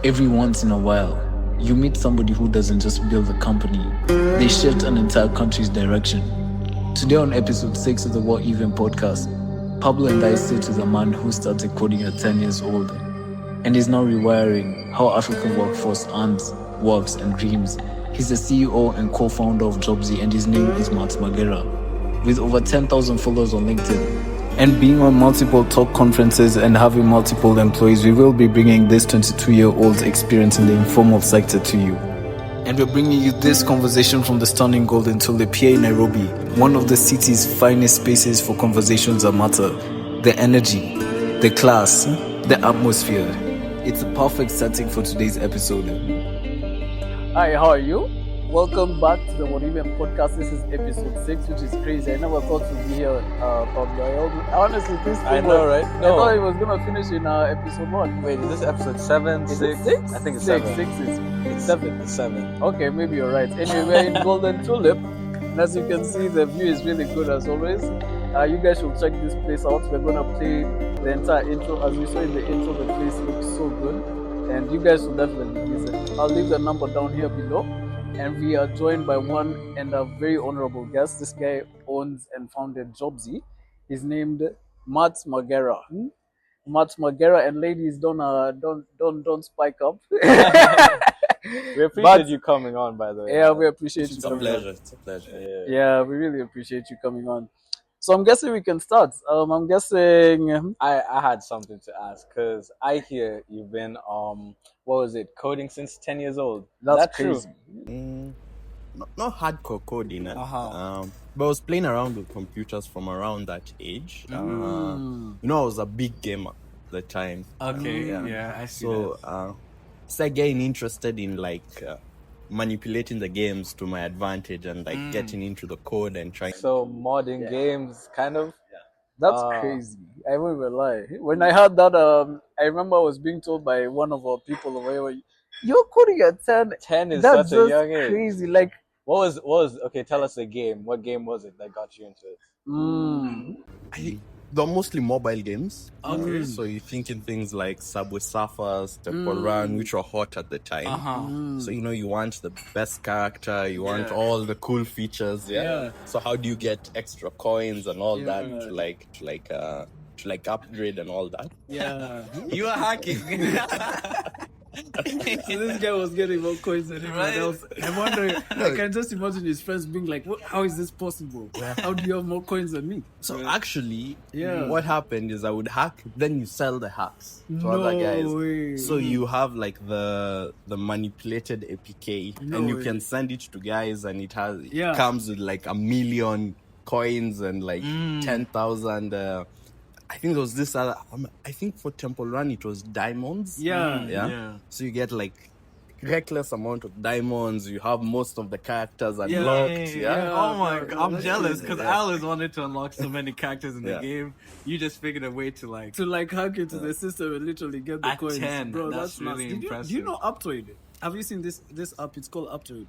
Every once in a while, you meet somebody who doesn't just build a company, they shift an entire country's direction. Today on episode 6 of the What Even podcast, Pablo and I sit with a man who started coding at 10 years old and is now rewiring how African workforce earns, works, and dreams. He's the CEO and co-founder of Jobzy, and his name is Matt Magera. With over 10,000 followers on LinkedIn, and being on multiple talk conferences and having multiple employees, we will be bringing this 22-year-old's experience in the informal sector to you. And we're bringing you this conversation from the stunning Golden Tulip here in Nairobi, one of the city's finest spaces for conversations that matter. The energy, the class, the atmosphere. It's a perfect setting for today's episode. Hi, how are you? Welcome back to the What Even podcast. This is episode 6, which is crazy. I never thought to be here, Pablo. Honestly, this thing right? No. I thought it was going to finish in episode 1. Wait, is this episode 7, 6? Is it 6? I think it's 6. 7. 6 is It's 7. It's 7. Okay, maybe you're right. Anyway, we're in Golden Tulip. And as you can see, the view is really good as always. You guys should check this place out. We're going to play the entire intro. As we saw in the intro, the place looks so good. And you guys should definitely visit. I'll leave the number down here below. And we are joined by one and a very honorable guest. This guy owns and founded Jobzy. He's named Matt Magera. Matt Magera, and ladies, don't spike up. We appreciate you coming on, by the way. Yeah, we appreciate you. It's a pleasure. It's a pleasure. Yeah, we really appreciate you coming on. So I'm guessing we can start. I'm guessing I had something to ask because I hear you've been coding since 10 years old. That's crazy. True? Not hardcore coding. But I was playing around with computers from around that age. I was a big gamer at the time. Okay, I see. So started getting interested in manipulating the games to my advantage and getting into the code and trying. So modding games, kind of. That's crazy. I won't even lie. When I heard that, I remember I was being told by one of our people over here, "You're coding at 10." 10 is That's such a young age. Crazy. Like, what was okay? Tell us the game. What game was it that got you into it? They're mostly mobile games. Okay. So you're thinking things like Subway Surfers, Temple Run, which were hot at the time. So you want the best character, you want all the cool features. Yeah. So how do you get extra coins and all that to upgrade and all that? yeah. You are hacking. So this guy was getting more coins than everyone else. I'm wondering, I can just imagine his friends being like, how is this possible? How do you have more coins than me? So actually, what happened is I would hack, then you sell the hacks to other guys. Way. So you have the manipulated APK, and you can send it to guys, and it comes with 1 million coins and 10,000. I think there was this other. I think for Temple Run it was diamonds. Yeah. So you get reckless amount of diamonds. You have most of the characters unlocked. Oh my god, I'm jealous because I always wanted to unlock so many characters in the game. You just figured a way to hack into the system and literally get the at coins. 10. Bro, that's really impressive. Do you know Uptoid? Have you seen this app? It's called Uptoid.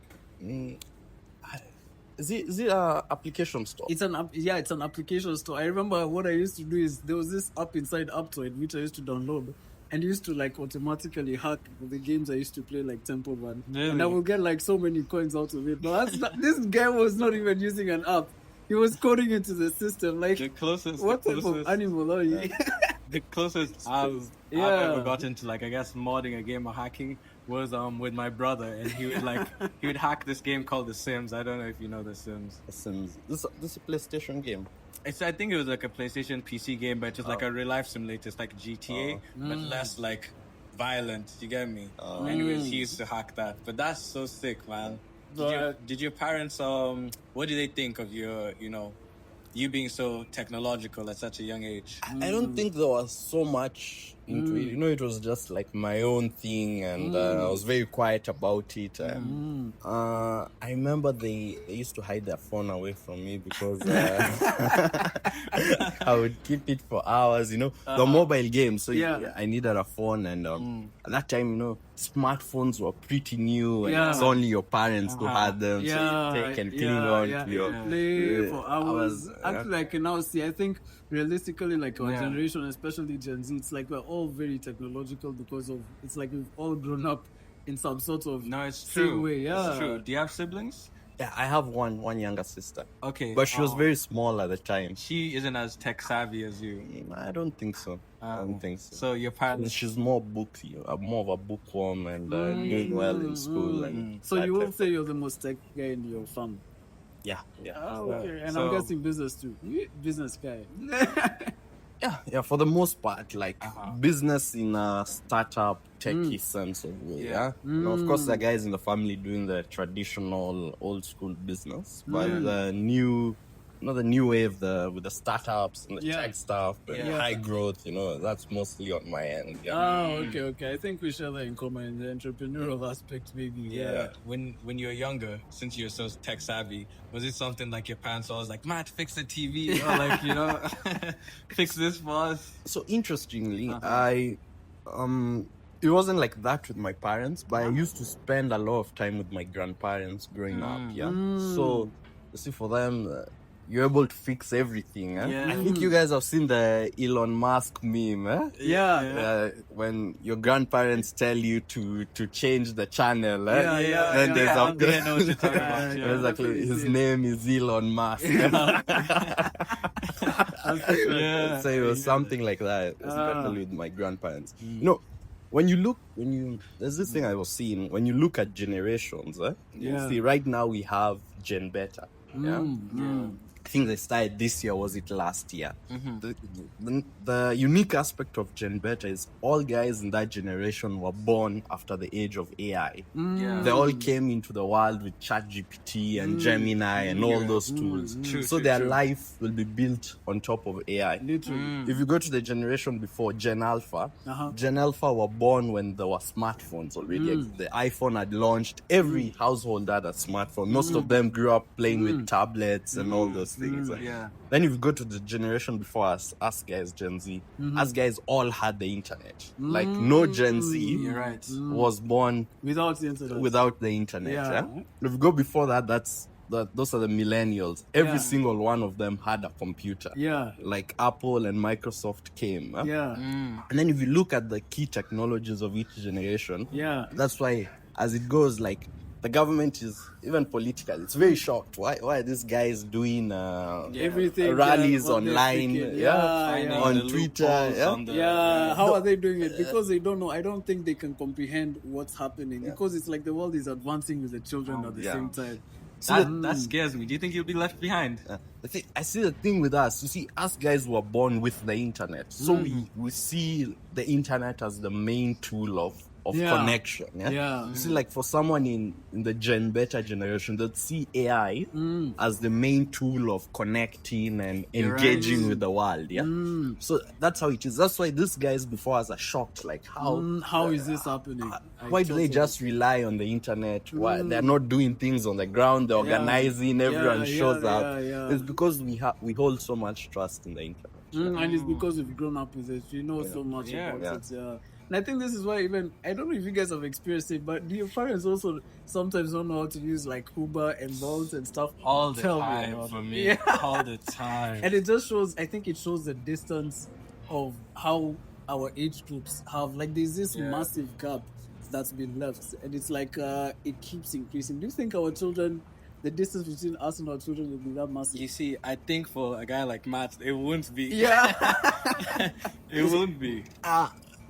Is it an application store? It's an application store. I remember what I used to do is there was this app inside Uptoid which I used to download, and used to automatically hack the games I used to play like Temple Run. Really? And I would get so many coins out of it. But this guy was not even using an app. He was coding into the system. What type of animal are you? The closest I've ever gotten to I guess modding a game or hacking was with my brother, and he would he would hack this game called The Sims. I don't know if you know The Sims. The Sims. This is a PlayStation game. I think it was a PlayStation PC game, but it's just a real life simulator. It's like GTA, but less violent. You get me? Anyways, he used to hack that. But that's so sick, man. Did your parents what do they think of your you being so technological at such a young age? I don't think there was so much into it. It was just my own thing, and I was very quiet about it. I remember they used to hide their phone away from me because I would keep it for hours. The mobile game. So I needed a phone, and at that time, smartphones were pretty new, and it's only your parents who had them. So you take and cling on to your play for hours. Actually, I can now see. I think realistically, like our generation, especially Gen Z, it's like we're all very technological because of it's like we've all grown up in some sort of same way. Yeah, it's true. Do you have siblings? Yeah, I have one younger sister. Okay, But she was very small at the time. She isn't as tech savvy as you. I don't think so. I don't think so. So your parents... She's more more of a bookworm and doing well in school. And so you will say you're the most tech guy in your family? Yeah. Oh, okay. And I'm guessing business too. You business guy. Yeah, for the most part, like business in a startup techie sense of way. Yeah. You know, of course, the guys in the family doing the traditional old school business, but the new wave, with the startups and the tech stuff and high growth, that's mostly on my end. Yeah. Oh, okay. I think we share that in common, the entrepreneurial aspect, maybe. Yeah. When you were younger, since you're so tech savvy, was it something like your parents always like, Matt, fix the TV, or like, fix this for us? So interestingly, it wasn't like that with my parents, but I used to spend a lot of time with my grandparents growing up. Yeah. So you see, for them, you're able to fix everything. I think you guys have seen the Elon Musk meme. When your grandparents tell you to change the channel. Then there's I know what you're talking about. Exactly. His name is Elon Musk. So it was something like that, especially with my grandparents. There's this thing I was seeing, when you look at generations, you see right now we have Gen Beta. I think they started this year, was it last year? The unique aspect of Gen Beta is all guys in that generation were born after the age of AI. They all came into the world with ChatGPT and Gemini and all those tools. Their life will be built on top of AI. Literally. If you go to the generation before, Gen Alpha were born when there were smartphones already. The iPhone had launched. Every household had a smartphone. Most of them grew up playing with tablets and all those things. Then if you go to the generation before us guys, Gen Z, us guys all had the internet. Like no Gen Z was born without the internet. If you go before that, those are the millennials. Every single one of them had a computer. Like Apple and Microsoft came. And then if you look at the key technologies of each generation, that's why as it goes, like, the government is, even political, it's very shocked. Why are these guys doing everything rallies online, on Twitter? How are they doing it? Because they don't know. I don't think they can comprehend what's happening. Because it's like the world is advancing with the children at the same time. So that scares me. Do you think you'll be left behind? I see the thing with us. You see, us guys were born with the internet. So we see the internet as the main tool of connection. You see, like, for someone in the Gen Beta generation, they'd see AI as the main tool of connecting and engaging with the world. So that's how it is. That's why these guys before us are shocked. Like, how is this happening? Why do they just rely on the internet? Why they're not doing things on the ground? They're organizing. Everyone shows up. It's because we hold so much trust in the internet. And it's because we've grown up with it. We know so much about it. And I think this is why, even, I don't know if you guys have experienced it, but your parents also sometimes don't know how to use like Uber and Volt and stuff. All the time for me. All the time. And it just shows, I think it shows the distance of how our age groups have, like, there's this massive gap that's been left. And it's like, it keeps increasing. Do you think our children, the distance between us and our children will be that massive? You see, I think for a guy like Matt, it won't be. It won't be.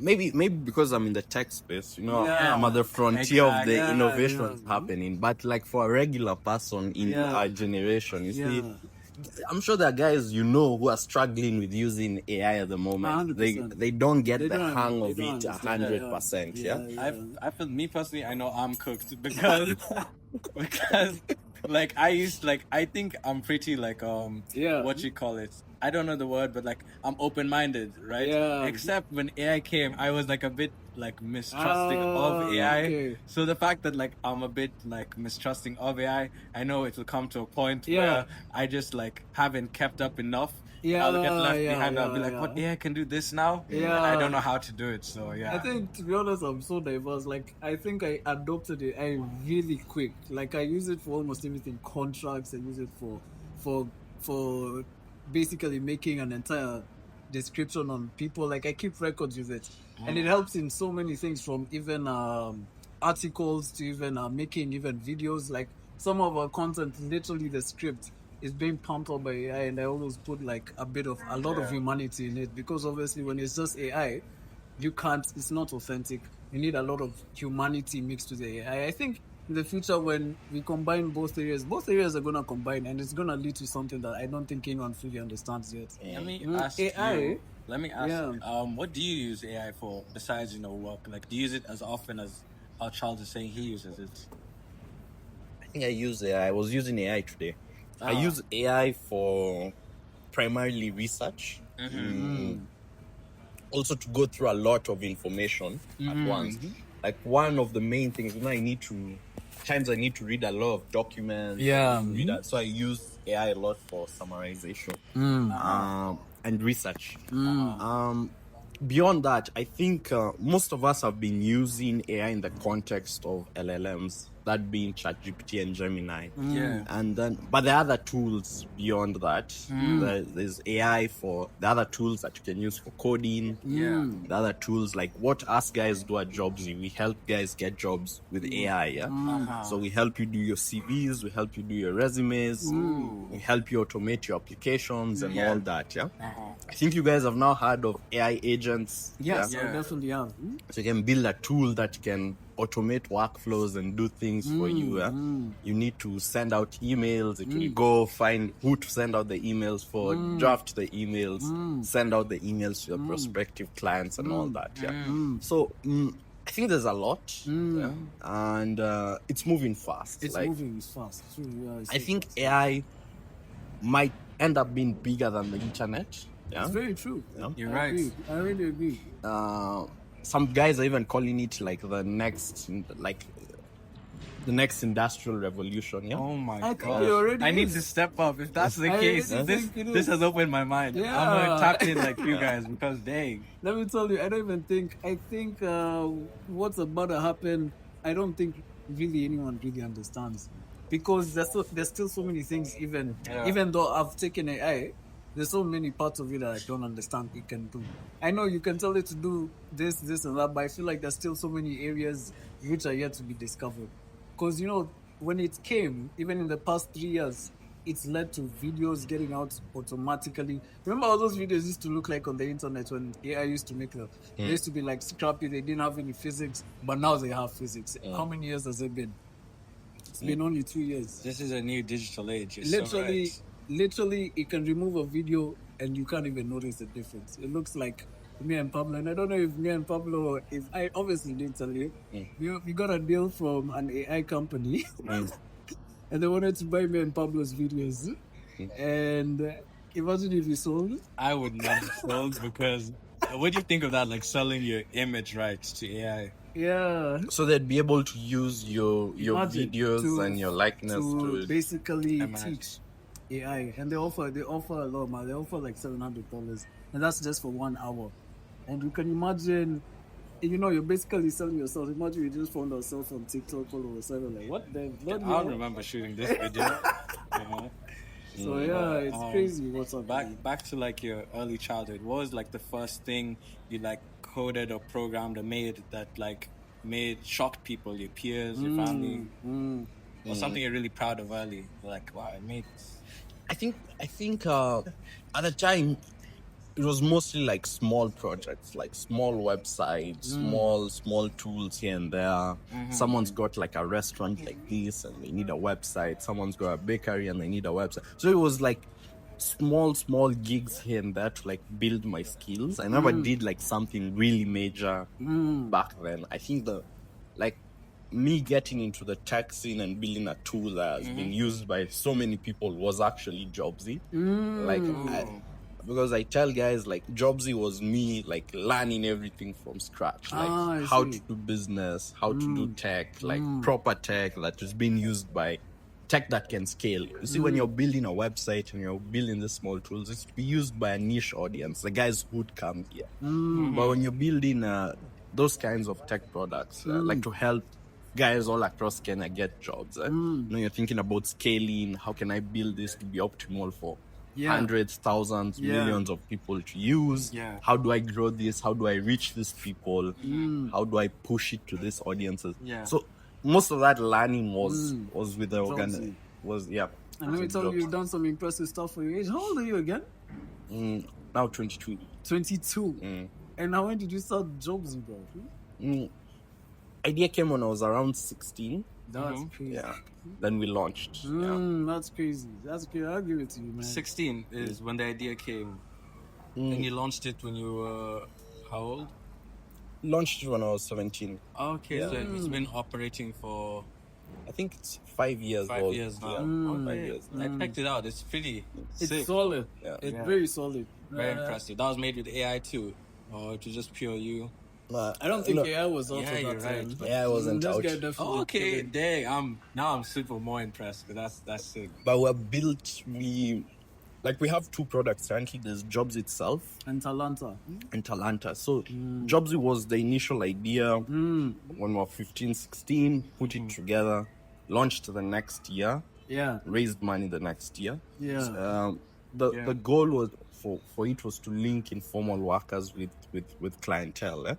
Maybe because I'm in the tech space, I'm at the frontier of the innovations happening. But like for a regular person in our generation, you see, I'm sure there are guys who are struggling with using AI at the moment. 100%. They don't get the hang of it 100%. I feel, me personally, I know I'm cooked because like I think I'm pretty like what you call it, I don't know the word, but like I'm open-minded, right? Except when AI came, I was like a bit like mistrusting of AI. So the fact that like I'm a bit like mistrusting of AI, I know it will come to a point where I just like haven't kept up enough. I'll get left behind. I'll be like, what, AI can do this now? And I don't know how to do it. So I think, to be honest, I'm so diverse. Like, I think I adopted AI really quick. Like, I use it for almost everything. Contracts, I use it for basically making an entire description on people. Like I keep records with it, and it helps in so many things, from even articles to even making even videos. Like some of our content, literally the script is being pumped up by AI, and I always put like a lot of humanity in it, because obviously when it's just AI, it's not authentic. You need a lot of humanity mixed with the AI. I think in the future, when we combine both areas are going to combine, and it's going to lead to something that I don't think anyone fully understands yet. Let me ask AI, you. Let me ask. What do you use AI for besides work? Like, do you use it as often as how Charles is saying he uses it? I think I use AI. I was using AI today. I use AI for primarily research. Also to go through a lot of information at once. Like one of the main things, I need to read a lot of documents. So I use AI a lot for summarization and research. Beyond that, I think most of us have been using AI in the context of LLMs, that being ChatGPT and Gemini. And then, but there are other tools beyond that. There's AI for the other tools that you can use for coding. The other tools, like what us guys do at Jobzy, we help guys get jobs with AI. So we help you do your CVs, we help you do your resumes, we help you automate your applications and all that. I think you guys have now heard of AI agents. Yes, I definitely have. So you can build a tool that can automate workflows and do things for you. You need to send out emails. It will go find who to send out the emails for, draft the emails, send out the emails to your prospective clients and all that. So I think there's a lot, and it's moving fast. It's moving fast. I think AI might end up being bigger than the internet. It's very true. You're right. I really agree. Some guys are even calling it like the next industrial revolution. Oh my I think god! it already I need is. to step up. If that's the I case, really think it this is. has opened my mind. I'm gonna tap in like you guys, because dang. Let me tell you, I think what's about to happen, I don't think really anyone really understands, because there's still so many things, even though I've taken AI, there's so many parts of it that I don't understand it can do. I know you can tell it to do this and that, but I feel like there's still so many areas which are yet to be discovered. Because, when it came, even in the past 3 years, it's led to videos getting out automatically. Remember how those videos used to look like on the internet when AI used to make them? They used to be like scrappy, they didn't have any physics, but now they have physics. How many years has it been? It's been only 2 years. This is a new digital age. Literally, it can remove a video and you can't even notice the difference. It looks like me and Pablo, and I don't know if me and Pablo, if I obviously didn't tell you, we got a deal from an AI company, and they wanted to buy me and Pablo's videos. And imagine if we sold. I would not have sold, because what do you think of that? Like selling your image rights to AI? Yeah. So they'd be able to use your Imagine videos and your likeness to basically Imagine. teach AI, and they offer a lot, man. They offer like $700, and that's just for 1 hour. And you can imagine, you're basically selling yourself. Imagine we just found ourselves on TikTok all of a sudden, like, what the? I remember shooting this video. So it's crazy what's up. Back to like your early childhood. What was like the first thing you like coded or programmed or made that like shocked people, your peers, your family, or something you're really proud of early? Like, wow, I made this. I think at the time it was mostly like small projects, like small websites, small tools here and there. Someone's got like a restaurant like this and they need a website. Someone's got a bakery and they need a website. So it was like small gigs here and there to like build my skills. I never did like something really major back then. I think me getting into the tech scene and building a tool that has been used by so many people was actually Jobzy. Because I tell guys, like, Jobzy was me, like, learning everything from scratch. Like, how to do business, how to do tech, like, proper tech that is being used by tech that can scale. You see, when you're building a website and you're building the small tools, it's to be used by a niche audience, the guys who'd come here. But when you're building those kinds of tech products, like to help guys all across Kenya get jobs, you're thinking about scaling, how can I build this to be optimal for hundreds, thousands, millions of people to use. How do I grow this? How do I reach these people? How do I push it to these audiences? So most of that learning was with the organization. And let me tell you, you've done some impressive stuff for your age. How old are you again? Now 22. 22. And when did you start Jobzy, bro? Idea came when I was around 16. That's crazy. Yeah. Then we launched. That's crazy. That's crazy. I'll give it to you, man. 16 is when the idea came. And you launched it when you were how old? Launched it when I was 17. Okay, so it's been operating for... I think it's 5 years. 5 years now. 5 years now. I checked it out. It's pretty sick. It's solid. Yeah. It's very solid. Very impressive. That was made with AI too. Or to just pure you. I don't think AI was out at that time. AI wasn't out. Okay, dang. I'm super more impressed. That's sick. But we have two products currently. There's Jobzy itself and Talanta. So Jobzy was the initial idea when we were 15, 16, put it together, launched the next year, raised money the next year. The goal was for it was to link informal workers with clientele.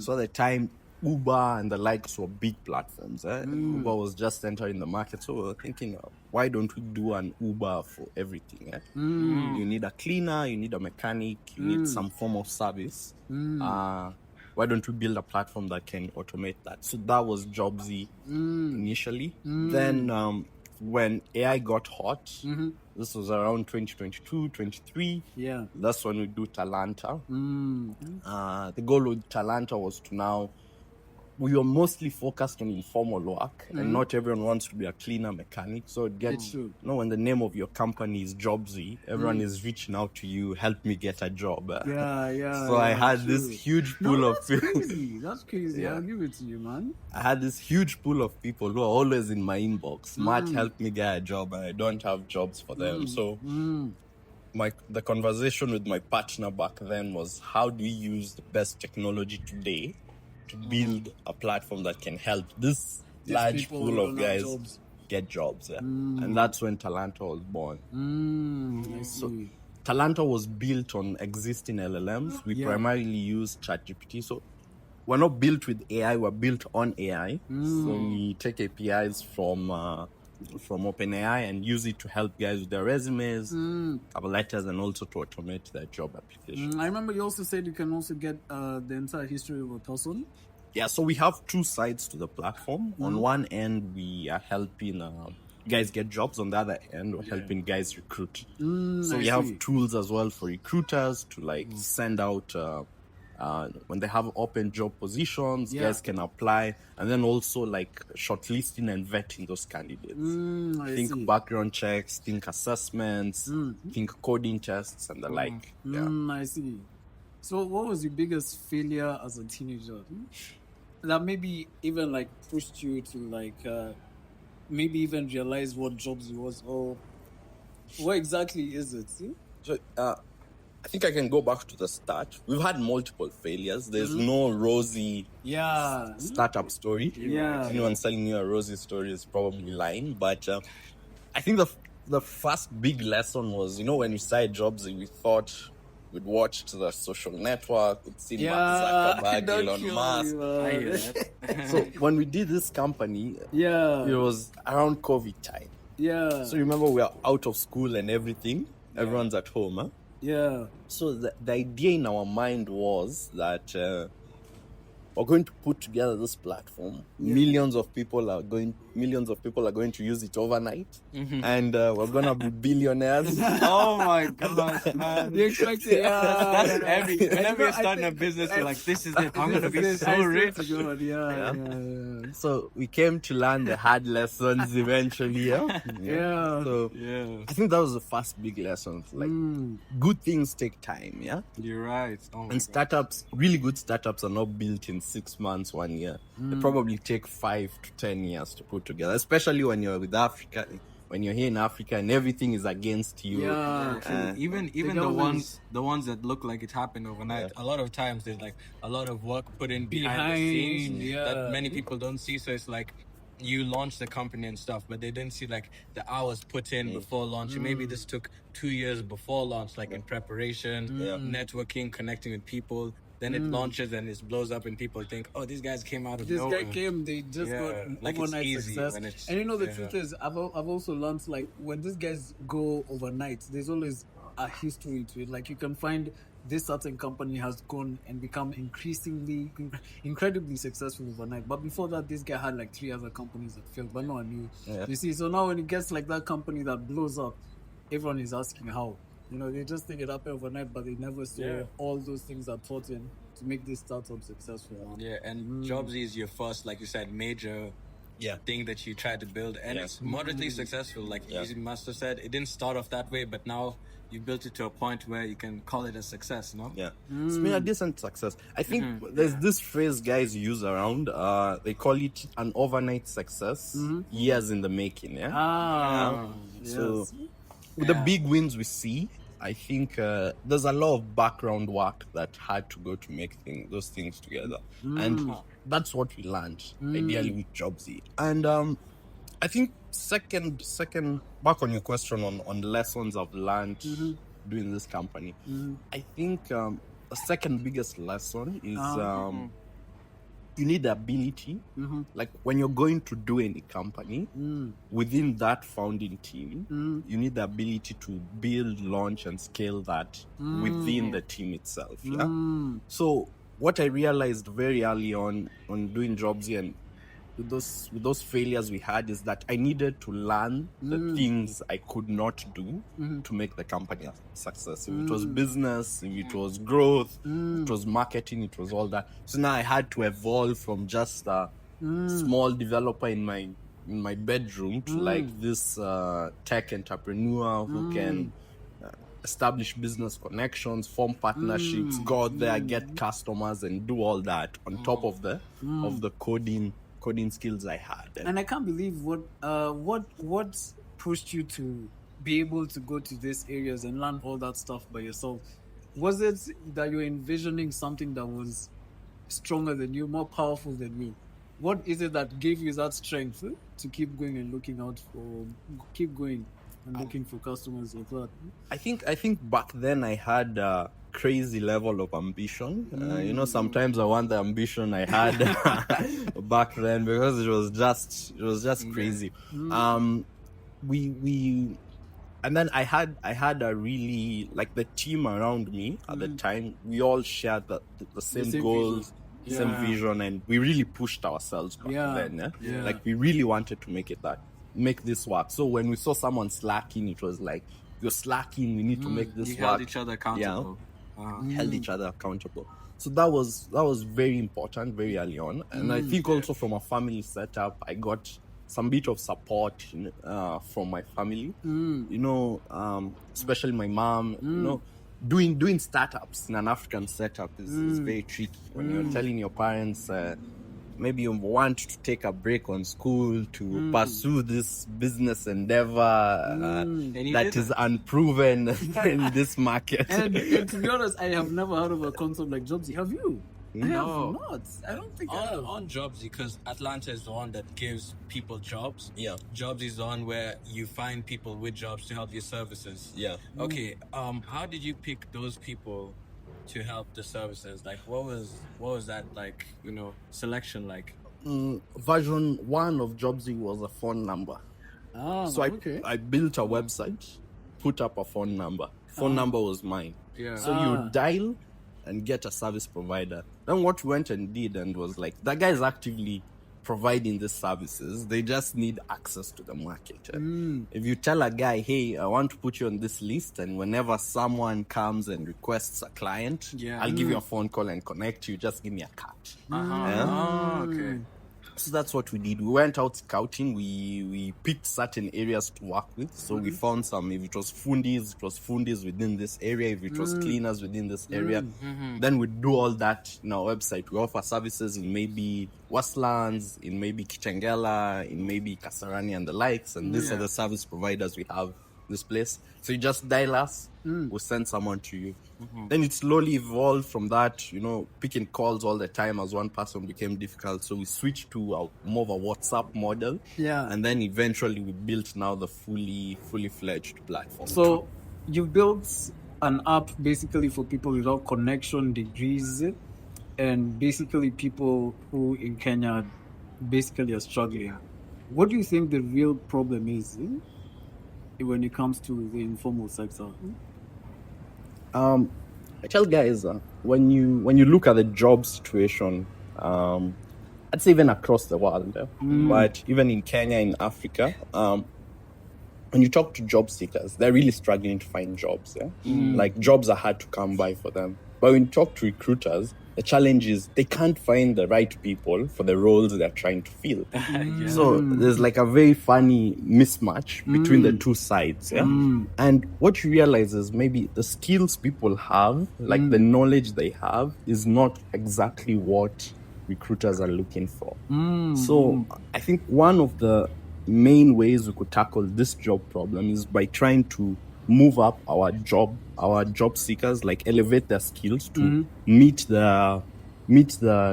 So at the time, Uber and the likes were big platforms. Uber was just entering the market, so we were thinking, why don't we do an Uber for everything? You need a cleaner, you need a mechanic, you need some form of service. Why don't we build a platform that can automate that? So that was Jobzy initially. Then when AI got hot, this was around 2022, 23. That's when we do Talanta. The goal with Talanta was to now, we were mostly focused on informal work, and not everyone wants to be a cleaner mechanic. So it gets, when the name of your company is Jobzy, everyone is reaching out to you, help me get a job. So I had this huge pool of people. That's crazy. I'll give it to you, man. I had this huge pool of people who are always in my inbox. Matt, help me get a job, and I don't have jobs for them. So the conversation with my partner back then was, how do we use the best technology today to build a platform that can help this large pool of guys get jobs. And that's when Talanta was born. So Talanta was built on existing LLMs. We primarily use ChatGPT. So we're not built with AI, we're built on AI. So we take APIs from OpenAI and use it to help guys with their resumes, cover letters, and also to automate their job application. I remember you also said you can also get the entire history of a person. Yeah, so we have two sides to the platform. On one end, we are helping guys get jobs. On the other end, we're helping guys recruit. So we have tools as well for recruiters to send out when they have open job positions, guys can apply, and then also shortlisting and vetting those candidates. Think background checks, think assessments, think coding tests, and the like. I see. So what was your biggest failure as a teenager? That maybe even pushed you to maybe even realize what Jobzy was, or what exactly is it? So I think I can go back to the start. We've had multiple failures. There's no rosy startup story. Anyone selling you a rosy story is probably lying. But I think the first big lesson was, when we started Jobzy, we thought we'd watched The Social Network, we'd seen Mark Zuckerberg, Elon Musk. So when we did this company, it was around COVID time. So remember, we are out of school and everything. Everyone's at home. So the idea in our mind was that we're going to put together this platform. Millions of people are going to use it overnight, and we're gonna be billionaires. Oh my gosh, man! You expect it? That's heavy. Whenever you're starting a business, you're like, "This is it. I'm gonna be so rich." So we came to learn the hard lessons eventually. So I think that was the first big lesson. Good things take time. You're right. And startups, really good startups, are not built in 6 months, 1 year. They probably take 5 to 10 years to put together, especially when you're with Africa, when you're here in Africa and everything is against you. Even the ones that look like it happened overnight, a lot of times there's a lot of work put in behind the scenes that many people don't see. So it's you launched the company and stuff, but they didn't see like the hours put in before launch. Maybe this took 2 years before launch, like in preparation, networking, connecting with people. Then it launches and it blows up, and people think, "Oh, these guys came out of nowhere." This guy came, they just got like overnight it's easy success. when it's, And the truth is, I've also learned, like, when these guys go overnight, there's always a history to it. Like, you can find this certain company has gone and become incredibly successful overnight. But before that, this guy had like 3 other companies that failed, but no one knew. You see, so now when it gets like that company that blows up, everyone is asking how. They just think it happened overnight, but they never saw all those things that put in to make this startup successful. Yeah, and Jobzy is your first, like you said, major thing that you tried to build, and it's moderately successful. Like you must have said, it didn't start off that way, but now you built it to a point where you can call it a success, no? Yeah. It's been a decent success. I think there's this phrase guys use around, they call it an overnight success, years in the making, So with the big wins we see, I think there's a lot of background work that had to go to make those things together. And that's what we learned, ideally, with Jobzy. And I think second, back on your question on lessons I've learned doing this company, I think the second biggest lesson is you need the ability, like when you're going to do any company, within that founding team, you need the ability to build, launch, and scale that within the team itself. So what I realized very early on doing Jobzy and with those failures we had is that I needed to learn the things I could not do to make the company a success. If it was business, if it was growth, it was marketing, it was all that. So now I had to evolve from just a small developer in my bedroom to like this tech entrepreneur who can establish business connections, form partnerships, go out there, get customers, and do all that on top of the coding skills I had. And I can't believe what pushed you to be able to go to these areas and learn all that stuff by yourself. Was it that you were envisioning something that was stronger than you, more powerful than you? What is it that gave you that strength to keep going and looking for customers like that? I think back then I had a crazy level of ambition. Sometimes I want the ambition I had back then because it was just crazy. We and then I had a really, like, the team around me at the time, we all shared the same goals, same vision, and we really pushed ourselves back then. Like, we really wanted to make this work. So when we saw someone slacking, it was like, you're slacking, we need to make this work. Held each other accountable. Held each other accountable. So that was very important very early on. And I think also from a family setup, I got some bit of support from my family. Especially my mom. Doing startups in an African setup is very tricky. When you're telling your parents maybe you want to take a break on school to pursue this business endeavor that is unproven in this market. And to be honest, I have never heard of a concept like Jobzy. Have you? No. I have not. I don't think I have. On Jobzy, because Atlanta is the one that gives people jobs. Yeah. Jobzy is the one where you find people with jobs to help your services. Yeah. Okay. How did you pick those people to help the services? Like, what was that like? Selection like? Version 1 of Jobzy was a phone number. So I built a website, put up a phone number. Phone number was mine. Yeah. So you dial and get a service provider. Then what we went and did and was like, that guy is actively providing these services. They just need access to the market. If you tell a guy, hey, I want to put you on this list, and whenever someone comes and requests a client, I'll give you a phone call and connect you. Just give me a cut. Okay. So that's what we did. We went out scouting. We picked certain areas to work with. So we found some, if it was fundis within this area. If it was cleaners within this area. Then we do all that in our website. We offer services in maybe Westlands, in maybe Kitengela, in maybe Kasarani and the likes. And these are the service providers we have this place. So you just dial us, we'll send someone to you. Then it slowly evolved from that, picking calls all the time as one person became difficult. So we switched to more of a WhatsApp model. Yeah. And then eventually we built now the fully fledged platform. So you built an app basically for people without connection degrees, and basically people who in Kenya basically are struggling. What do you think the real problem is when it comes to the informal sector? I tell guys, when you look at the job situation, I'd say even across the world, but even in Kenya, in Africa, when you talk to job seekers, they're really struggling to find jobs. Like jobs are hard to come by for them. But when you talk to recruiters, the challenge is they can't find the right people for the roles they're trying to fill. So there's like a very funny mismatch between the two sides. And what you realize is maybe the skills people have, like the knowledge they have, is not exactly what recruiters are looking for. So I think one of the main ways we could tackle this job problem is by trying to move up our job seekers, like elevate their skills to meet the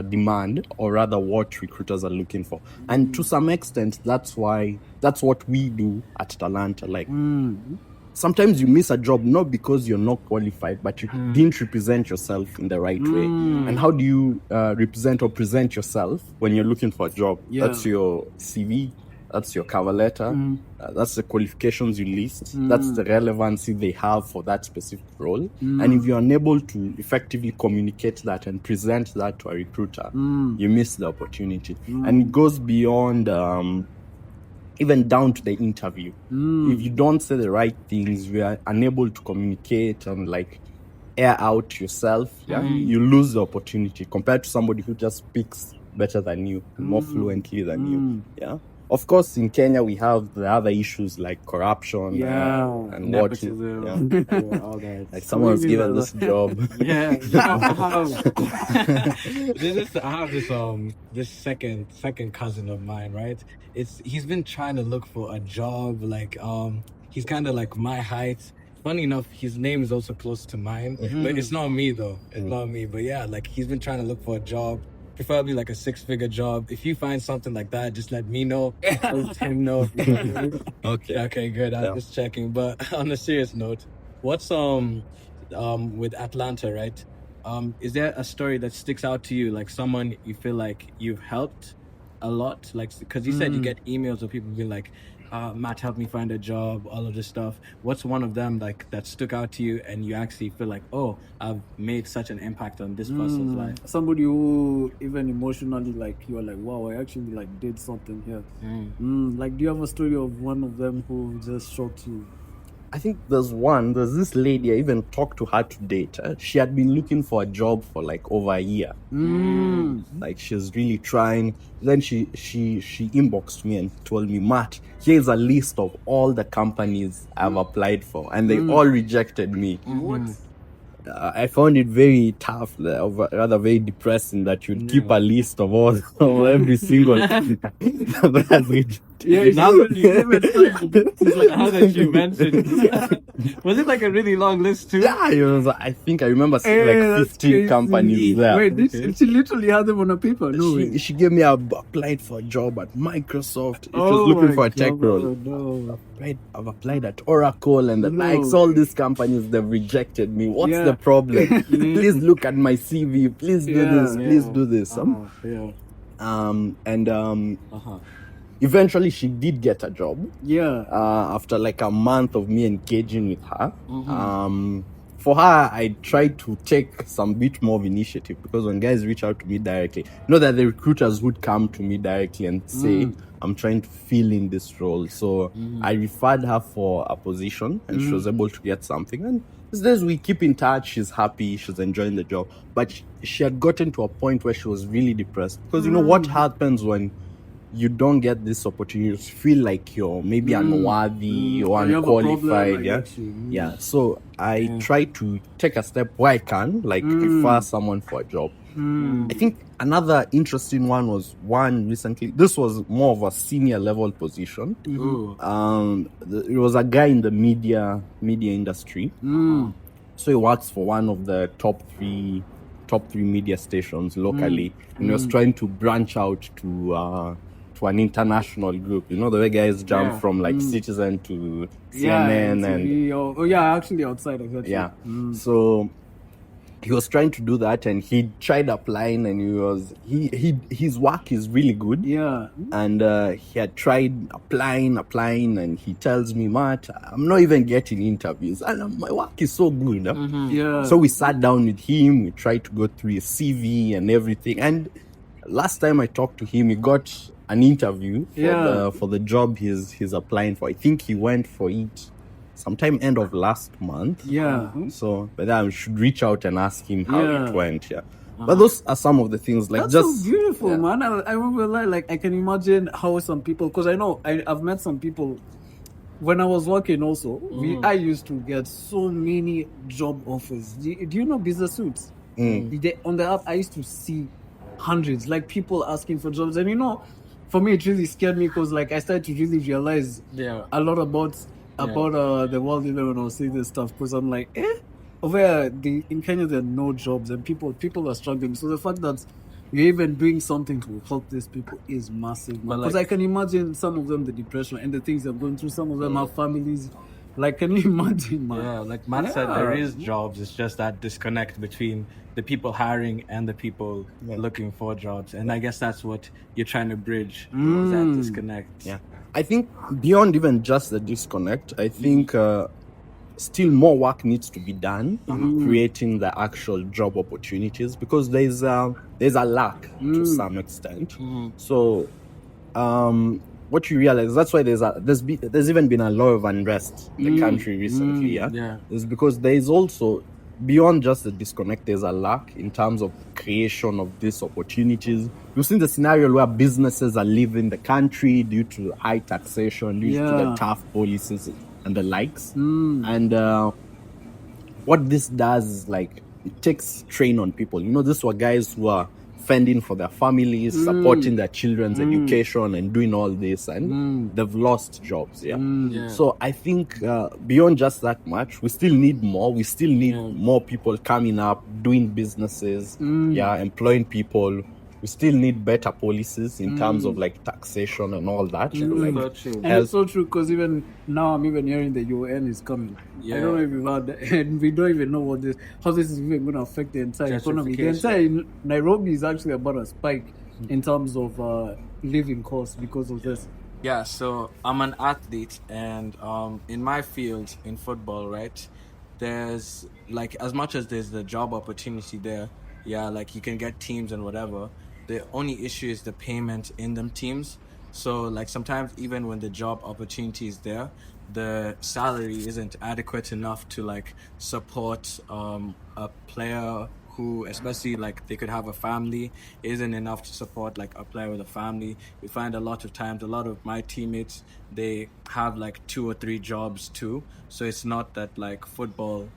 demand, or rather what recruiters are looking for. And to some extent, that's what we do at Talanta. Like sometimes you miss a job not because you're not qualified, but you didn't represent yourself in the right way. And how do you represent or present yourself when you're looking for a job? That's your CV. That's your cover letter. That's the qualifications you list. That's the relevancy they have for that specific role. And if you're unable to effectively communicate that and present that to a recruiter, you miss the opportunity. And it goes beyond even down to the interview. If you don't say the right things, we are unable to communicate and like air out yourself, you lose the opportunity compared to somebody who just speaks better than you, more fluently than you. Of course, in Kenya, we have the other issues like corruption and nepotism, all that. Like someone's given this job. I have this second cousin of mine, right? He's been trying to look for a job, like he's kind of like my height. Funny enough, his name is also close to mine, but it's not me though. It's not me, but yeah, like he's been trying to look for a job. Preferably like a 6-figure job. If you find something like that, just let me know. Let him know. Okay, good. I'm just checking. But on a serious note, what's with Atlanta, right? Is there a story that sticks out to you, like someone you feel like you've helped a lot? Like, because you said you get emails of people being like, Matt, help me find a job, all of this stuff. What's one of them like that stuck out to you and you actually feel like, oh, I've made such an impact on this person's life? Somebody who even emotionally, like, you're like, wow, I actually like did something here. Like, do you have a story of one of them who just shocked you? I think there's this lady, I even talked to her to date. She had been looking for a job for like over a year. Like she's really trying. Then she inboxed me and told me, Matt, here's a list of all the companies I've applied for and they all rejected me. What? I found it very tough, rather very depressing that you'd keep a list of all of every single thing that has rejected. Now when you it's like how that you mentioned. Was it like a really long list too? Yeah, it was, I think I remember seeing like 15 companies there. Wait, she literally had them on a paper? No, she gave me applied for a job at Microsoft. She was looking for a tech role. No. I've applied at Oracle and the likes. All these companies, they've rejected me. What's the problem? Please look at my CV. Please do this. Please do this. Eventually, she did get a job. After like a month of me engaging with her. For her, I tried to take some bit more of initiative because when guys reach out to me directly, know that the recruiters would come to me directly and say, I'm trying to fill in this role. So I referred her for a position and she was able to get something. And these days we keep in touch. She's happy. She's enjoying the job. But she had gotten to a point where she was really depressed because you know what happens when you don't get this opportunity, you feel like you're maybe unworthy or unqualified. Yeah. So I try to take a step where I can, like refer someone for a job. I think another interesting one was one recently. This was more of a senior level position. It was a guy in the media industry. So he works for one of the top three media stations locally, and he was trying to branch out to an international group. You know, the way guys jump from like Citizen to CNN and actually outside of that. Yeah. So he was trying to do that, and he tried applying, and his work is really good. Yeah. And he had tried applying, and he tells me, Matt, I'm not even getting interviews, and my work is so good. Yeah. So we sat down with him, we tried to go through his CV and everything, and last time I talked to him, he got an interview for the job he's applying for. I think he went for it sometime end of last month. Yeah. So, but I should reach out and ask him how it went. Yeah. But those are some of the things, like, that's just so beautiful, man. I won't lie, like, I can imagine how some people, because I know I've met some people when I was working also. I used to get so many job offers. Do you know Business Suits? On the app, I used to see hundreds, like, people asking for jobs. And you know, for me, it really scared me, because like I started to really realize a lot about the world even when I was seeing this stuff, because I'm like, over in Kenya there are no jobs and people are struggling. So the fact that you're even doing something to help these people is massive, because like, I can imagine some of them, the depression and the things they're going through. Some of them have families. Like, can you imagine, man? Yeah, like Matt said, there is jobs. It's just that disconnect between the people hiring and the people looking for jobs. And I guess that's what you're trying to bridge, is that disconnect. Yeah. I think beyond even just the disconnect, I think still more work needs to be done creating the actual job opportunities, because there's a lack to some extent. So what you realize, that's why there's even been a lot of unrest in the country recently. Is because there is also, beyond just the disconnect, there's a lack in terms of creation of these opportunities. We've seen the scenario where businesses are leaving the country due to high taxation, due to the tough policies and the likes. And what this does is, like, it takes strain on people. You know, these were guys who are fending for their families, supporting their children's education and doing all this, and they've lost jobs. So I think beyond just that much, we still need more. We still need more people coming up, doing businesses, employing people. We still need better policies in terms of, like, taxation and all that. And it's so true, because even now I'm even hearing the UN is coming. I don't know if you've heard that, and we don't even know how this is even going to affect the entire economy. The entire Nairobi is actually about a spike in terms of living costs because of this. Yeah, so I'm an athlete, and in my field, in football, right, there's, like, as much as there's the job opportunity there, like, you can get teams and whatever, the only issue is the payment in them teams. So, like, sometimes even when the job opportunity is there, the salary isn't adequate enough to, like, support a player who, especially, like, they could have a family, isn't enough to support, like, a player with a family. We find a lot of times, a lot of my teammates, they have, like, 2 or 3 jobs too. So it's not that, like, football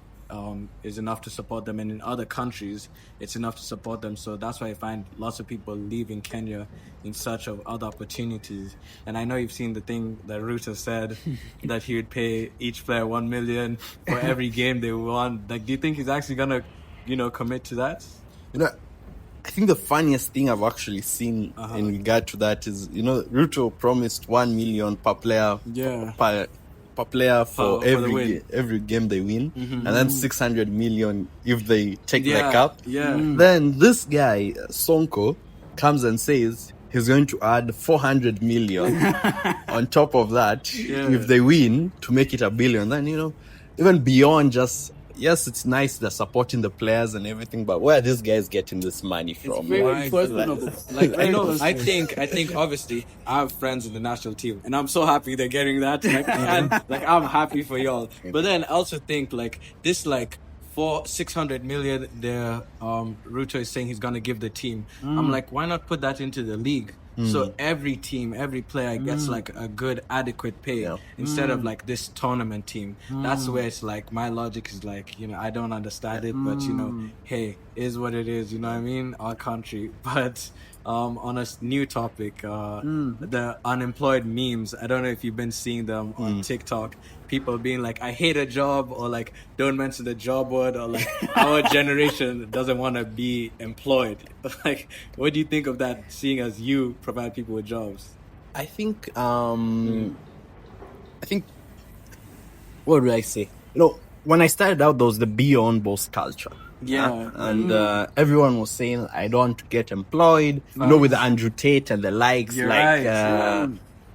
is enough to support them, and in other countries it's enough to support them. So that's why I find lots of people leaving Kenya in search of other opportunities. And I know you've seen the thing that Ruto said that he would pay each player 1 million for every game they won. Like, do you think he's actually gonna, commit to that? I think the funniest thing I've actually seen in regard to that is, Ruto promised 1 million per player per player for every game they win, and then 600 million if they take the cup. Then this guy Sonko comes and says he's going to add 400 million on top of that if they win, to make it 1 billion. Then, even beyond just, yes, it's nice they're supporting the players and everything, but where are these guys getting this money from? It's very questionable. I think obviously I have friends in the national team, and I'm so happy they're getting that. And I'm happy for y'all. But then I also think, like, this, like, for 600 million, Ruto is saying he's gonna give the team. I'm like, why not put that into the league? So every team, every player gets like a good, adequate pay instead of like this tournament team. That's where it's like my logic is like, you know, I don't understand it, but you know, hey, is what it is. You know what I mean? Our country, but. On a new topic, the unemployed memes. I don't know if you've been seeing them on TikTok. People being like, "I hate a job," or like, "Don't mention the job word," or like, "Our generation doesn't want to be employed." Like, what do you think of that? Seeing as you provide people with jobs, I think what do I say? You know, when I started out, there was the beyond boss culture. Yeah. And everyone was saying, I don't want to get employed. You know, with Andrew Tate and the likes, You're like, right.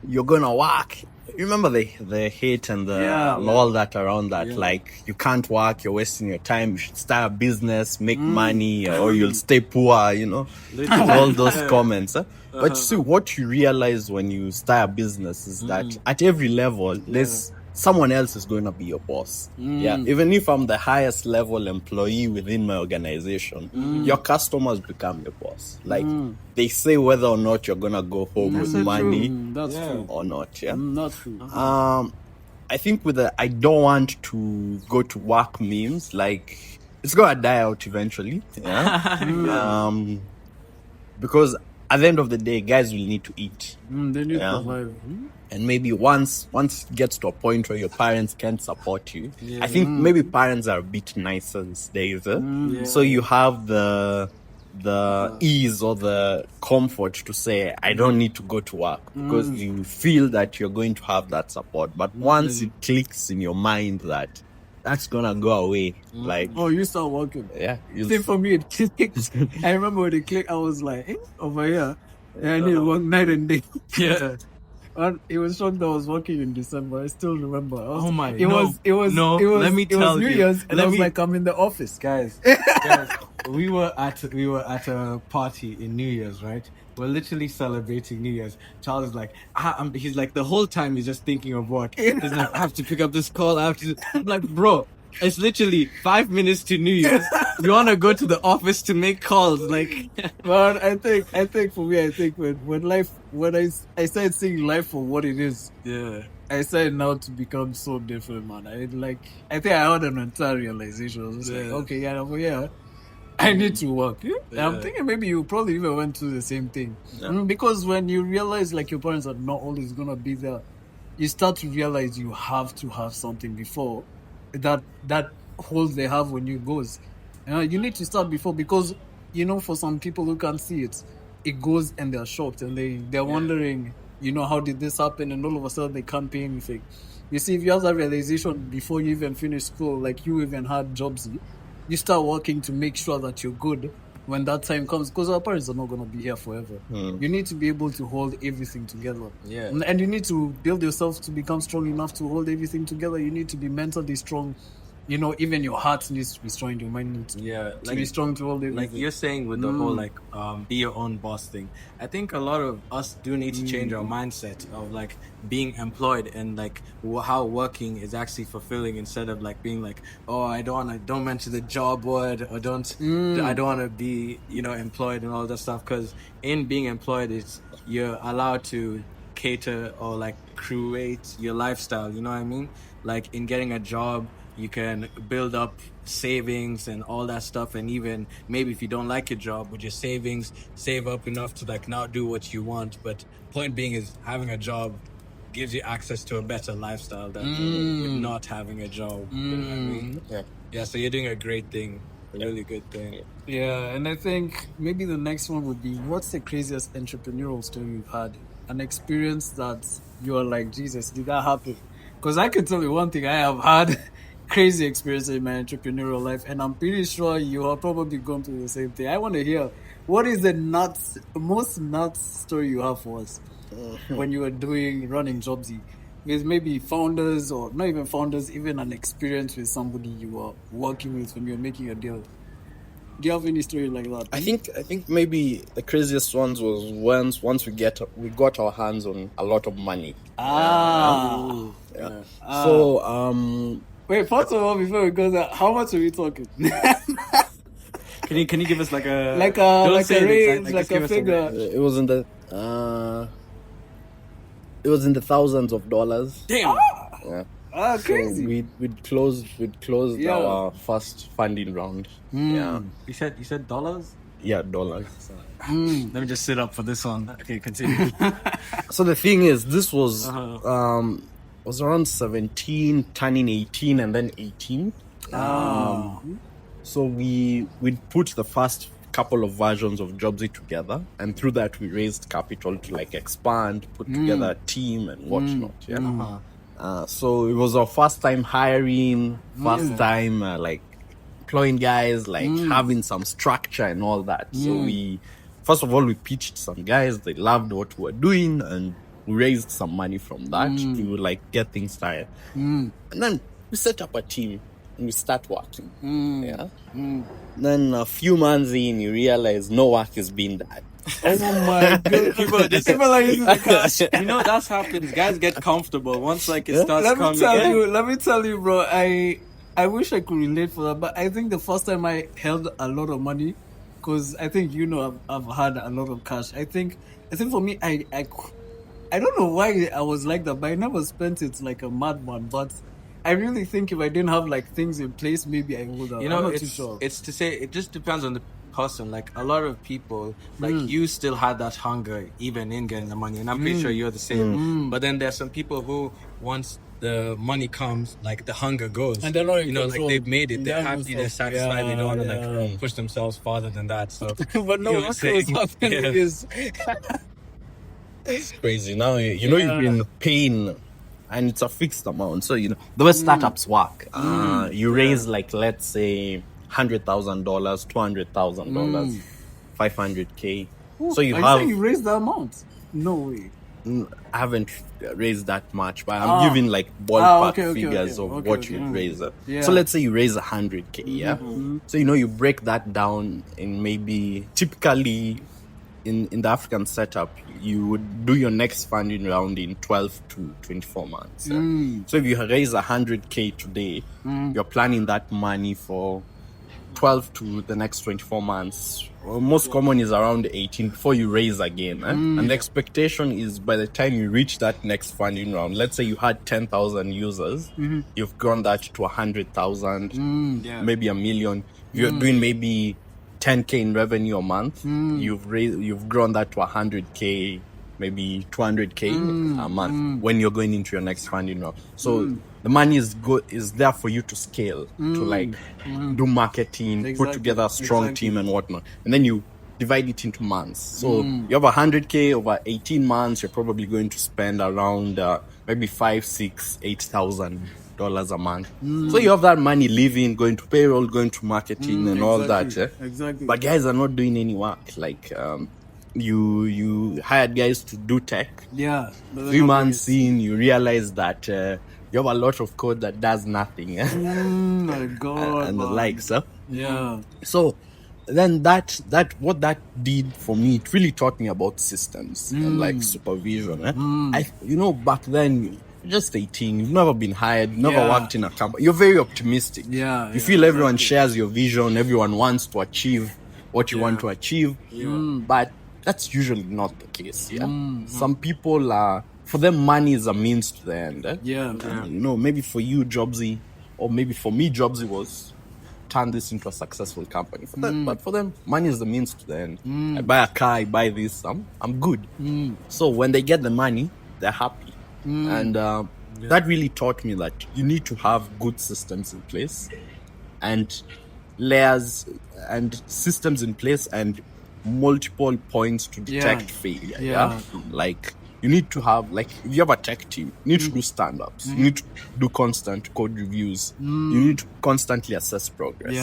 you're gonna work. You remember the hate and and all that around that? Like, you can't work, you're wasting your time, you should start a business, make money, or you'll stay poor, you know, all those comments. But you see, what you realize when you start a business is that at every level, there's someone else is going to be your boss. Yeah. Even if I'm the highest level employee within my organization, your customers become your boss. Like, they say whether or not you're going to go home with money That's true. or not. Yeah. Not true. I think with the I don't want to go to work memes, like, it's going to die out eventually. Yeah. Because at the end of the day, guys will need to eat. They need to survive. And maybe once it gets to a point where your parents can't support you, I think maybe parents are a bit nicer these days. So you have the ease or the comfort to say, I don't need to go to work, because you feel that you're going to have that support. But once it clicks in your mind that that's gonna go away, like, oh, you start working. Yeah. See, for me, it clicked. I remember when it clicked, I was like, over here, I need to work night and day. Yeah. And it was shocked that I was working in December. I still remember. Oh my! It was let me tell New you. Year's, and I was like, I'm in the office, guys. We were at a party in New Year's, right? We're literally celebrating New Year's. Charles is like, he's like, the whole time he's just thinking of work. He's like, I have to pick up this call. I'm like, bro, it's literally 5 minutes to New Year's. You want to go to the office to make calls, like. But I think for me, when I started seeing life for what it is. Yeah. I started now to become so different, man. I think I had an entire realization. I was just like, okay, I need to work. Yeah. I'm thinking maybe you probably even went through the same thing. Because when you realize like your parents are not always gonna be there, you start to realize you have to have something before that hold they have when you goes. You need to start before, because you know, for some people who can't see it, it goes and they're shocked and they're wondering, you know, how did this happen? And all of a sudden they can't pay anything. You see, if you have that realization before you even finish school, like you even had Jobzy, you start working to make sure that you're good when that time comes, because our parents are not going to be here forever. You need to be able to hold everything together. Yeah. And you need to build yourself to become strong enough to hold everything together. You need to be mentally strong. You know, even your heart needs to be strong, your mind needs to be strong to hold everything. Like you're saying with the whole like be your own boss thing. I think a lot of us do need to change our mindset of like being employed and like how working is actually fulfilling, instead of like being like, oh, don't mention the job word, or I don't want to be, you know, employed and all that stuff. Because in being employed, you're allowed to cater or like create your lifestyle. You know what I mean? Like in getting a job, you can build up savings and all that stuff, and even maybe if you don't like your job, with your savings, save up enough to like now do what you want. But point being is, having a job gives you access to a better lifestyle than not having a job. You know what I mean? Yeah. So you're doing a great thing, a really good thing. Yeah, and I think maybe the next one would be, what's the craziest entrepreneurial story you've had? An experience that you're like, Jesus, did that happen? Because I can tell you one thing, I have had crazy experience in my entrepreneurial life, and I'm pretty sure you have probably gone through the same thing. I want to hear, what is the most nuts story you have for us when you were running Jobzy, with maybe founders, or not even founders, even an experience with somebody you were working with when you were making a deal. Do you have any story like that? I think maybe the craziest ones was once we got our hands on a lot of money. So wait, first of all, before we go there, how much are we talking? Can you give us like a range, like a figure? It was in the It was in the thousands of dollars. Damn. Yeah. Crazy. So we'd closed our first funding round. Yeah. You said dollars? Yeah, dollars. Let me just sit up for this one. Okay, continue. So the thing is, this was was around 17, turning 18, and then 18. So we'd put the first couple of versions of Jobzy together, and through that we raised capital to like expand, put together a team and whatnot. Yeah. So it was our first time hiring, first time like employing guys, like having some structure and all that. So we first of all we pitched some guys, they loved what we were doing, and we raised some money from that to like get things started. And then we set up a team and we start working. Then a few months in, you realize no work is being done. Oh my god! People are using the cash. You know that's happens. Guys get comfortable once like it starts coming. Let me tell you, bro. I wish I could relate for that, but I think the first time I held a lot of money, because I think I've had a lot of cash. I think for me, I don't know why I was like that, but I never spent it like a madman. But I really think if I didn't have like things in place, maybe I would have. You know, I'm not it's too sure. it's to say it just depends on the person. Like a lot of people, like you still had that hunger even in getting the money, and I'm pretty sure you're the same. But then there's some people who once the money comes, like the hunger goes, And they're not in you know, control. like they've made it, they're Yeah, happy, they're so- satisfied, they don't want to yeah. like push themselves farther than that. So, But no, you know what what I'm was saying? happening Yeah. is It's crazy. Now you've been paying, and it's a fixed amount. So the way startups work, you raise like, let's say $100,000, $200,000, $500K. So you Are you have. saying you raised the amount? No way. I haven't raised that much, but I'm giving like ballpark figures of okay, what okay. you'd raise. Yeah. So let's say you raise 100K, yeah? So you break that down in maybe typically in the African setup, you would do your next funding round in 12 to 24 months. Yeah? So if you raise 100K today, you're planning that money for 12 to the next 24 months. Most common is around 18 before you raise again. And the expectation is by the time you reach that next funding round, let's say you had 10,000 users, you've grown that to 100,000, maybe a million. You're doing maybe 10K in revenue a month. You've grown that to 100K, maybe 200K a month when you're going into your next funding round. So the money is there for you to scale, to like do marketing, put together a strong team and whatnot. And then you divide it into months. So you have 100K over 18 months, you're probably going to spend around maybe $5,000-$6,000-$8,000 a month. So you have that money living, going to payroll, going to marketing and all that. Exactly. But guys are not doing any work. Like you hired guys to do tech. Yeah. 3 months in, you realize that you have a lot of code that does nothing. My God. And the man. likes. Yeah. So then that what that did for me, it really taught me about systems and like supervision. Back then you're just 18, you've never been hired, you've never worked in a company. You're very optimistic. You feel everyone shares your vision, everyone wants to achieve what you want to achieve. But that's usually not the case. Some people are, for them money is a means to the end. Maybe for you Jobzy, or maybe for me Jobzy was turn this into a successful company. For them, but for them money is the means to the end. I buy a car, I buy this, I'm good. So when they get the money, they're happy. And that really taught me that you need to have good systems in place and layers and systems in place and multiple points to detect failure. Like you need to have, like, if you have a tech team, you need to do stand-ups, you need to do constant code reviews, you need to constantly assess progress.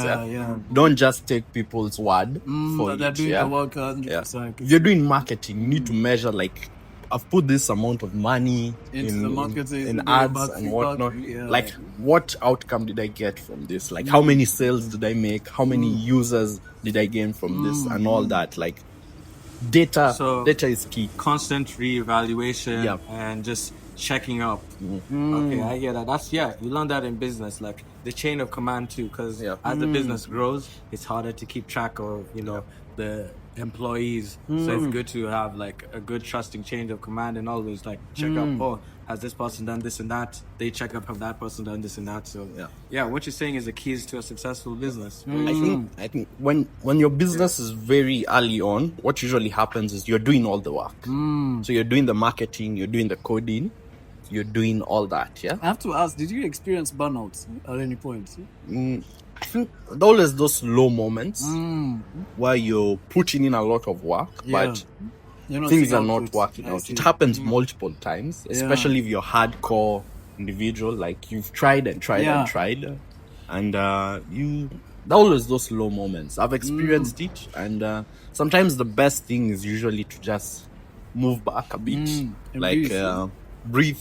Don't just take people's word for They're it. doing the work. If you're doing marketing, you need to measure, like, I've put this amount of money Into the marketing, in ads and whatnot. Like, what outcome did I get from this? Like, how many sales did I make? How many users did I gain from this? And all that. Like, data is key. Constant reevaluation and just checking up. Okay, I hear that. That's you learn that in business, like the chain of command too, because as the business grows, it's harder to keep track of the employees. So it's good to have like a good trusting change of command and always like check up, oh, has this person done this and that? They check up, have that person done this and that? So yeah, what you're saying is the keys to a successful business. I think when your business is very early on, what usually happens is you're doing all the work. So you're doing the marketing, you're doing the coding, you're doing all that. Yeah. I have to ask, did you experience burnouts at any point? I think always those low moments where you're putting in a lot of work, but things are not working out. It happens multiple times, especially if you're hardcore individual, like you've tried and tried and tried, and always those low moments. I've experienced it, and sometimes the best thing is usually to just move back a bit, like breathe,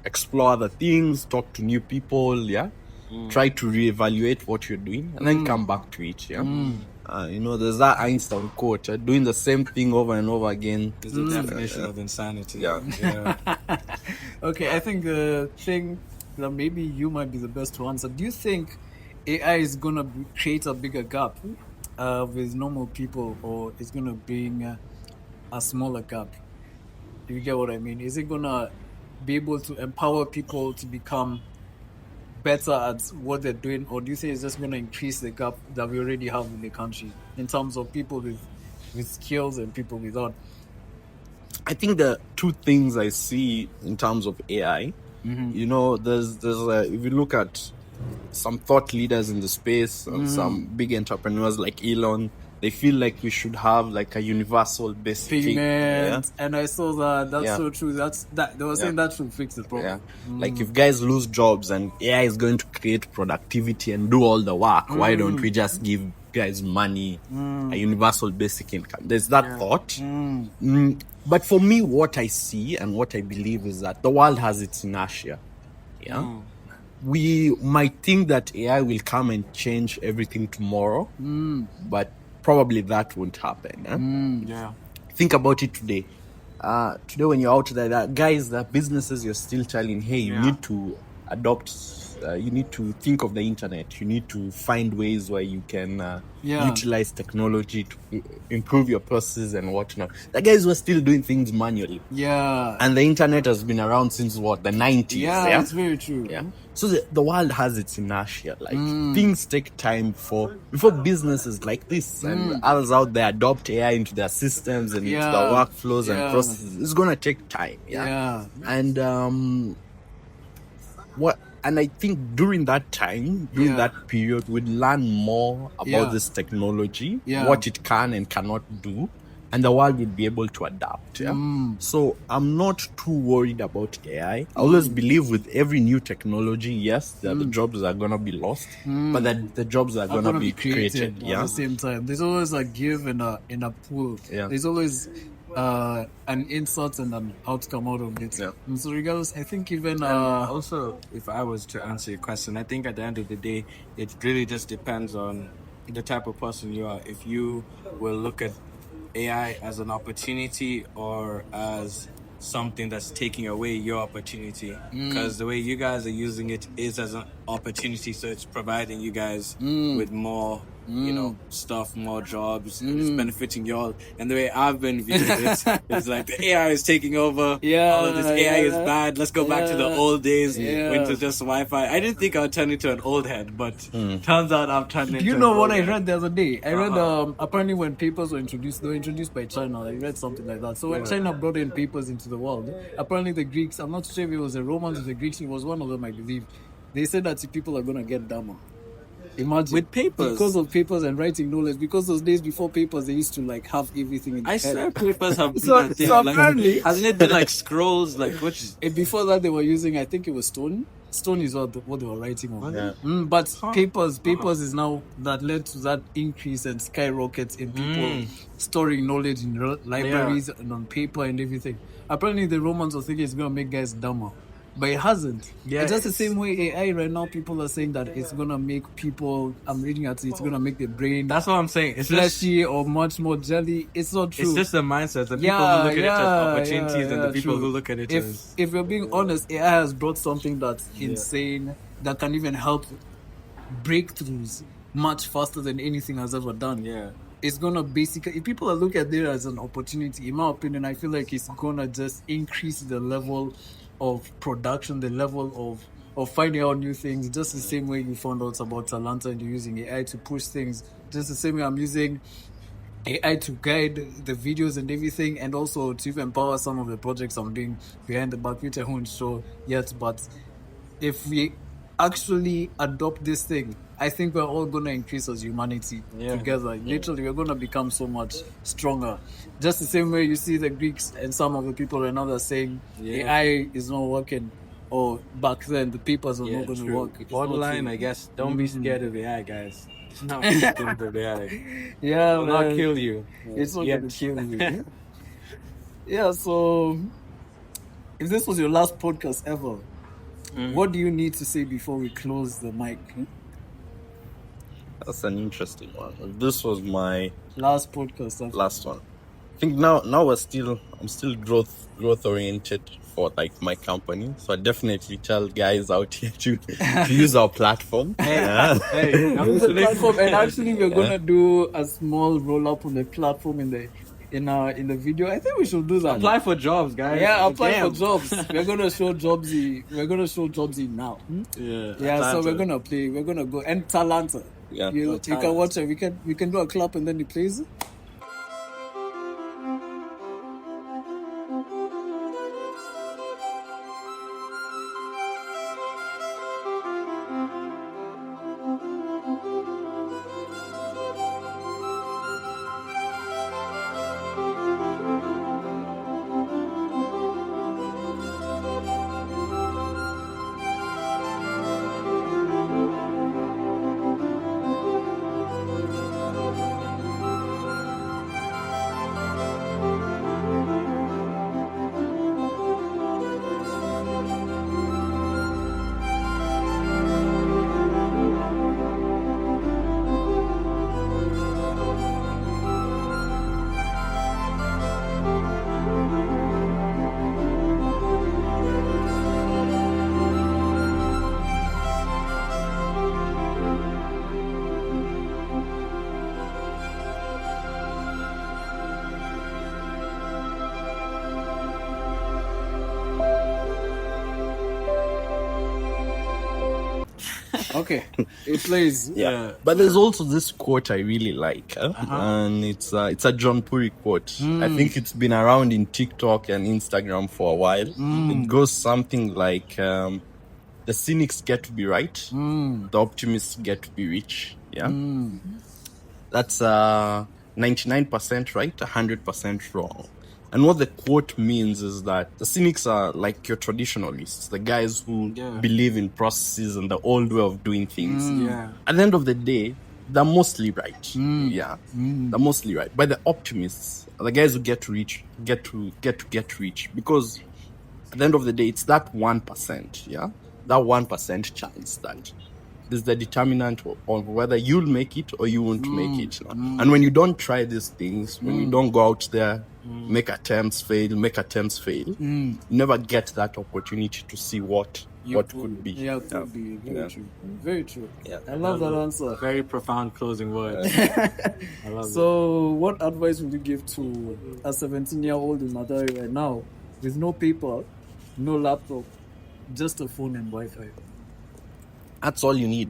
explore other things, talk to new people, try to reevaluate what you're doing, and then come back to it. There's that Einstein quote: "Doing the same thing over and over again is the definition of insanity." Okay, I think the thing that maybe you might be the best to answer. Do you think AI is gonna create a bigger gap with normal people, or it's gonna bring a smaller gap? Do you get what I mean? Is it gonna be able to empower people to become better at what they're doing, or do you think it's just going to increase the gap that we already have in the country in terms of people with skills and people without? I think the two things I see in terms of AI, there's if you look at some thought leaders in the space and some big entrepreneurs like Elon, they feel like we should have like a universal basic payment, and I saw that's so true. They were saying that should fix the problem. Like if guys lose jobs and AI is going to create productivity and do all the work, why don't we just give guys money, a universal basic income? There's that thought. But for me, what I see and what I believe is that the world has its inertia. We might think that AI will come and change everything tomorrow, but probably that won't happen. Think about it today. Today when you're out there, guys, the businesses you're still telling, hey, you need to adopt, you need to think of the internet. You need to find ways where you can utilize technology to improve your processes and whatnot. The guys were still doing things manually. And the internet has been around since the 90s. That's very true. So the world has its inertia. Like things take time before businesses like this and others out there adopt AI into their systems and into their workflows and processes. It's gonna take time. And I think during that time, during that period, we'd learn more about this technology, what it can and cannot do, and the world would be able to adapt. So I'm not too worried about AI. I always believe with every new technology, yes, the jobs are gonna be lost, but that the jobs are gonna be created. At the same time, there's always a give and a pull. There's always an insult and an outcome out of it. And so regardless, I think even also, if I was to answer your question, I think at the end of the day, it really just depends on the type of person you are. If you will look at AI as an opportunity or as something that's taking away your opportunity, because the way you guys are using it is as an opportunity, so it's providing you guys with more stuff, more jobs, and it's benefiting y'all. And the way I've been viewing it is like the AI is taking over. All of this AI is bad. Let's go back to the old days when it was just Wi-Fi. I didn't think I would turn into an old head, but turns out I've turned into. You know what I read the other day? I read apparently when papers were introduced, they were introduced by China. I read something like that. So when China brought in papers into the world, apparently the Greeks, I'm not sure if it was the Romans or the Greeks, it was one of them, I believe. They said that people are gonna get dumber. Imagine with papers, because of papers and writing knowledge. Because those days before papers, they used to like have everything in the I head. swear papers have so apparently, hasn't it been like scrolls? Like which? Before that, they were using, I think it was stone. Stone is what they were writing on. But papers is now that led to that increase and skyrockets in people storing knowledge in libraries and on paper and everything. Apparently, the Romans were thinking it's gonna make guys dumber. But it hasn't. It's just the same way AI right now, people are saying that it's going to make people, I'm reading at it's going to make the brain. That's what I'm saying. It's fleshy or much more jelly. It's not true. It's just the mindset. The people who look at it as opportunities and the people who look at it as... If we're being honest, AI has brought something that's insane, that can even help breakthroughs much faster than anything has ever done. it's gonna basically, if people are looking at it as an opportunity, in my opinion, I feel like it's gonna just increase the level of production, the level of finding out new things, just the same way you found out about Talanta and you're using AI to push things, just the same way I'm using AI to guide the videos and everything, and also to even empower some of the projects I'm doing behind the back, which I won't show yet. But if we actually adopt this thing, I think we're all going to increase as humanity together. Literally, we're going to become so much stronger. Just the same way you see the Greeks and some of the people right now that are saying AI is not working, or back then the papers are not going to work. It's Bottom not line, true. I guess, don't be scared of AI, guys. It's not scared of AI. Yeah, It'll not kill you. It's not going to kill you. Yeah, so if this was your last podcast ever, what do you need to say before we close the mic? That's an interesting one. This was my Last podcast ever. last one. I think now I'm still growth oriented for like my company. So I definitely tell guys out here to use our platform. Use the platform, and actually we're gonna do a small roll up on the platform in the video. I think we should do that. Apply for jobs, guys. Yeah, apply for jobs. We're gonna show Jobzy. We're gonna show Jobzy now. Yeah. So we're gonna play. We're gonna go and Talanta. Yeah. You can watch it. We can do a clap and then he plays it. Okay, it plays. Yeah. But there's also this quote I really like, and it's a John Puri quote. I think it's been around in TikTok and Instagram for a while. It goes something like, the cynics get to be right, the optimists get to be rich. Yeah, that's 99% right, 100% wrong. And what the quote means is that the cynics are like your traditionalists, the guys who believe in processes and the old way of doing things. At the end of the day, they're mostly right. They're mostly right. But the optimists are the guys who get rich, get rich, because at the end of the day, it's that 1%. Yeah, that 1% chance that is the determinant of whether you'll make it or you won't make it. And when you don't try these things, when you don't go out there, make attempts fail, you never get that opportunity to see what could be. Yeah, it could be. Very true. Very true. Yeah. I love that answer. Very profound closing words. I love it. So, what advice would you give to a 17-year-old in Mathare right now with no paper, no laptop, just a phone and Wi-Fi? That's all you need.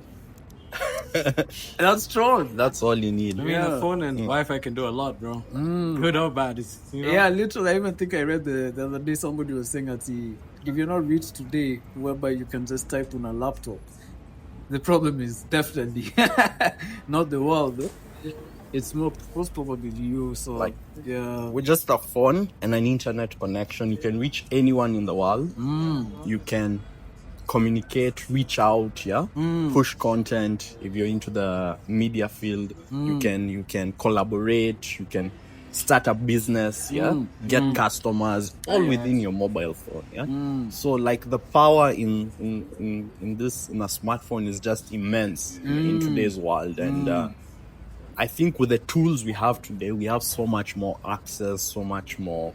That's strong. That's all you need. I mean, a phone and Wi-Fi can do a lot, bro. Good or bad. It's, Yeah, literally. I even think I read the other day somebody was saying that if you're not rich today, whereby you can just type on a laptop, the problem is definitely not the world. It's most probably you. So, with just a phone and an internet connection, you can reach anyone in the world. You can communicate, reach out, push content. If you're into the media field, you can collaborate, you can start a business, get customers, all within your mobile phone. So like the power in this, in a smartphone, is just immense in today's world. And I think with the tools we have today, we have so much more access, so much more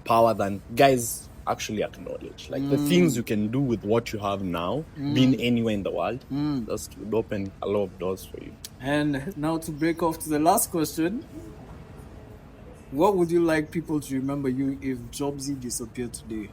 power than guys actually acknowledge. Like the things you can do with what you have now, being anywhere in the world, that would open a lot of doors for you. And now to break off to the last question. What would you like people to remember you if Jobzy disappeared today?